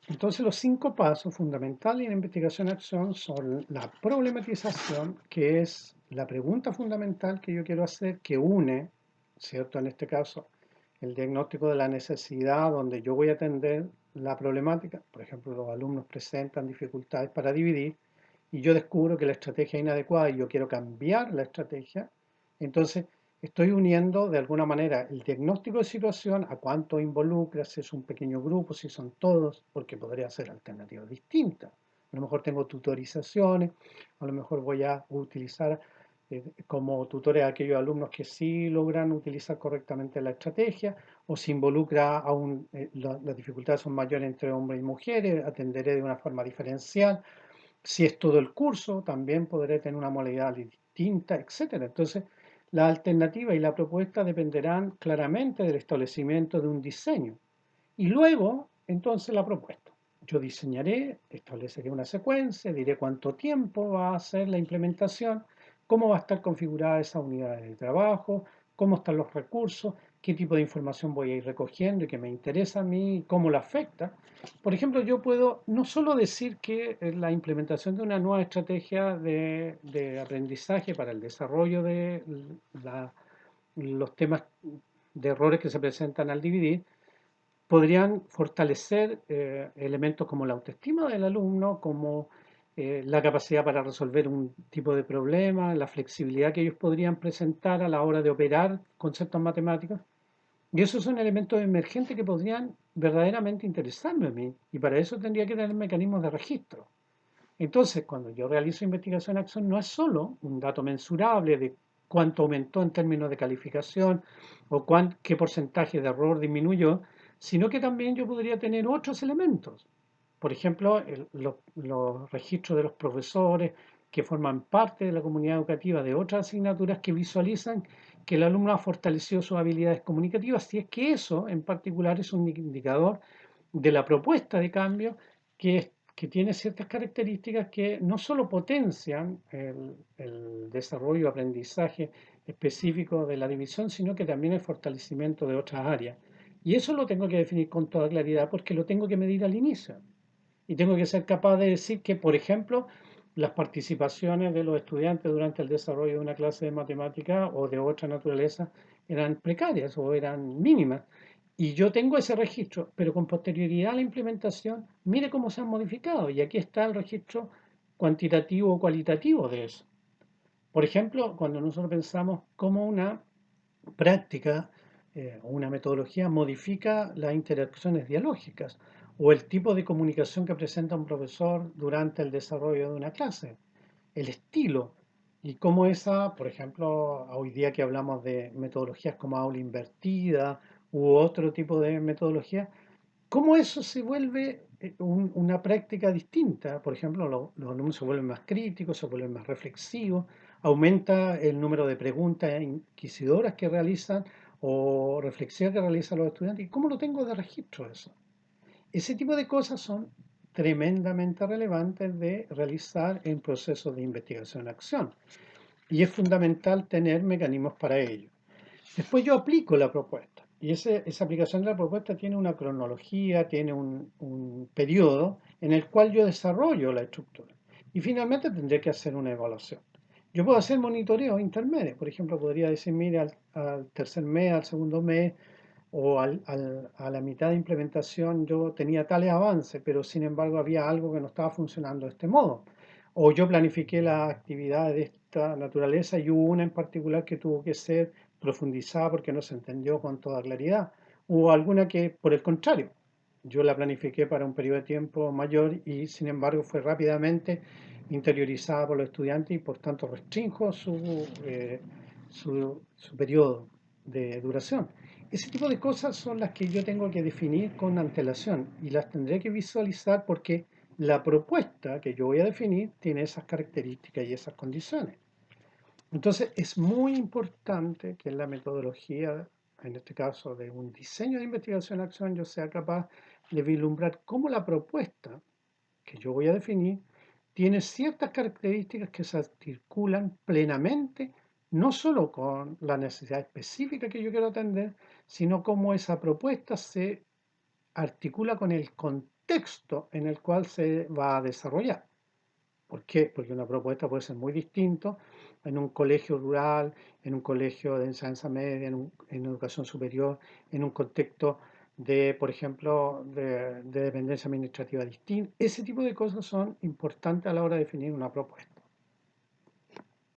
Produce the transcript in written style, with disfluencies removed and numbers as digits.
Entonces los 5 pasos fundamentales en la investigación-acción son la problematización, que es la pregunta fundamental que yo quiero hacer, que une, ¿cierto? En este caso, el diagnóstico de la necesidad, donde yo voy a atender la problemática. Por ejemplo, los alumnos presentan dificultades para dividir y yo descubro que la estrategia es inadecuada y yo quiero cambiar la estrategia. Entonces, estoy uniendo de alguna manera el diagnóstico de situación a cuánto involucra, si es un pequeño grupo, si son todos, porque podría ser alternativas distintas. A lo mejor tengo tutorizaciones, a lo mejor voy a utilizar como tutores a aquellos alumnos que sí logran utilizar correctamente la estrategia, o si involucra las dificultades son mayores entre hombres y mujeres, atenderé de una forma diferencial. Si es todo el curso, también podré tener una modalidad distinta, etcétera. Entonces, la alternativa y la propuesta dependerán claramente del establecimiento de un diseño. Y luego, entonces, la propuesta. Yo diseñaré, estableceré una secuencia, diré cuánto tiempo va a ser la implementación, cómo va a estar configurada esa unidad de trabajo, cómo están los recursos, qué tipo de información voy a ir recogiendo y que me interesa a mí, cómo la afecta. Por ejemplo, yo puedo no solo decir que la implementación de una nueva estrategia de aprendizaje para el desarrollo de los temas de errores que se presentan al dividir, podrían fortalecer elementos como la autoestima del alumno, como la capacidad para resolver un tipo de problema, la flexibilidad que ellos podrían presentar a la hora de operar conceptos matemáticos. Y esos son elementos emergentes que podrían verdaderamente interesarme a mí. Y para eso tendría que tener mecanismos de registro. Entonces, cuando yo realizo investigación-acción, no es solo un dato mensurable de cuánto aumentó en términos de calificación o qué porcentaje de error disminuyó, sino que también yo podría tener otros elementos. Por ejemplo, los registros de los profesores que forman parte de la comunidad educativa de otras asignaturas que visualizan que el alumno ha fortalecido sus habilidades comunicativas, si es que eso en particular es un indicador de la propuesta de cambio que tiene ciertas características que no solo potencian el desarrollo y aprendizaje específico de la división, sino que también el fortalecimiento de otras áreas. Y eso lo tengo que definir con toda claridad porque lo tengo que medir al inicio. Y tengo que ser capaz de decir que, por ejemplo, las participaciones de los estudiantes durante el desarrollo de una clase de matemática o de otra naturaleza eran precarias o eran mínimas. Y yo tengo ese registro, pero con posterioridad a la implementación, mire cómo se han modificado. Y aquí está el registro cuantitativo o cualitativo de eso. Por ejemplo, cuando nosotros pensamos cómo una práctica o una metodología modifica las interacciones dialógicas o el tipo de comunicación que presenta un profesor durante el desarrollo de una clase, el estilo y cómo esa, por ejemplo, hoy día que hablamos de metodologías como aula invertida u otro tipo de metodología, cómo eso se vuelve una práctica distinta. Por ejemplo, los alumnos se vuelven más críticos, se vuelven más reflexivos, aumenta el número de preguntas inquisidoras que realizan o reflexiones que realizan los estudiantes. ¿Y cómo lo tengo de registro eso? Ese tipo de cosas son tremendamente relevantes de realizar en procesos de investigación-acción. Y es fundamental tener mecanismos para ello. Después yo aplico la propuesta y esa aplicación de la propuesta tiene una cronología, tiene un periodo en el cual yo desarrollo la estructura y finalmente tendré que hacer una evaluación. Yo puedo hacer monitoreo intermedio, por ejemplo, podría decir, mire, al tercer mes, al segundo mes o a la mitad de implementación yo tenía tales avances, pero sin embargo había algo que no estaba funcionando de este modo. O yo planifiqué las actividades de esta naturaleza y hubo una en particular que tuvo que ser profundizada porque no se entendió con toda claridad. Hubo alguna que, por el contrario, yo la planifiqué para un periodo de tiempo mayor y sin embargo fue rápidamente interiorizada por los estudiantes y por tanto restrinjo su periodo de duración. Ese tipo de cosas son las que yo tengo que definir con antelación y las tendré que visualizar porque la propuesta que yo voy a definir tiene esas características y esas condiciones. Entonces es muy importante que en la metodología, en este caso de un diseño de investigación-acción, yo sea capaz de vislumbrar cómo la propuesta que yo voy a definir tiene ciertas características que se articulan plenamente, no solo con la necesidad específica que yo quiero atender, sino cómo esa propuesta se articula con el contexto en el cual se va a desarrollar. ¿Por qué? Porque una propuesta puede ser muy distinto en un colegio rural, en un colegio de enseñanza media, en educación superior, en un contexto de, por ejemplo, de dependencia administrativa distinta. Ese tipo de cosas son importantes a la hora de definir una propuesta.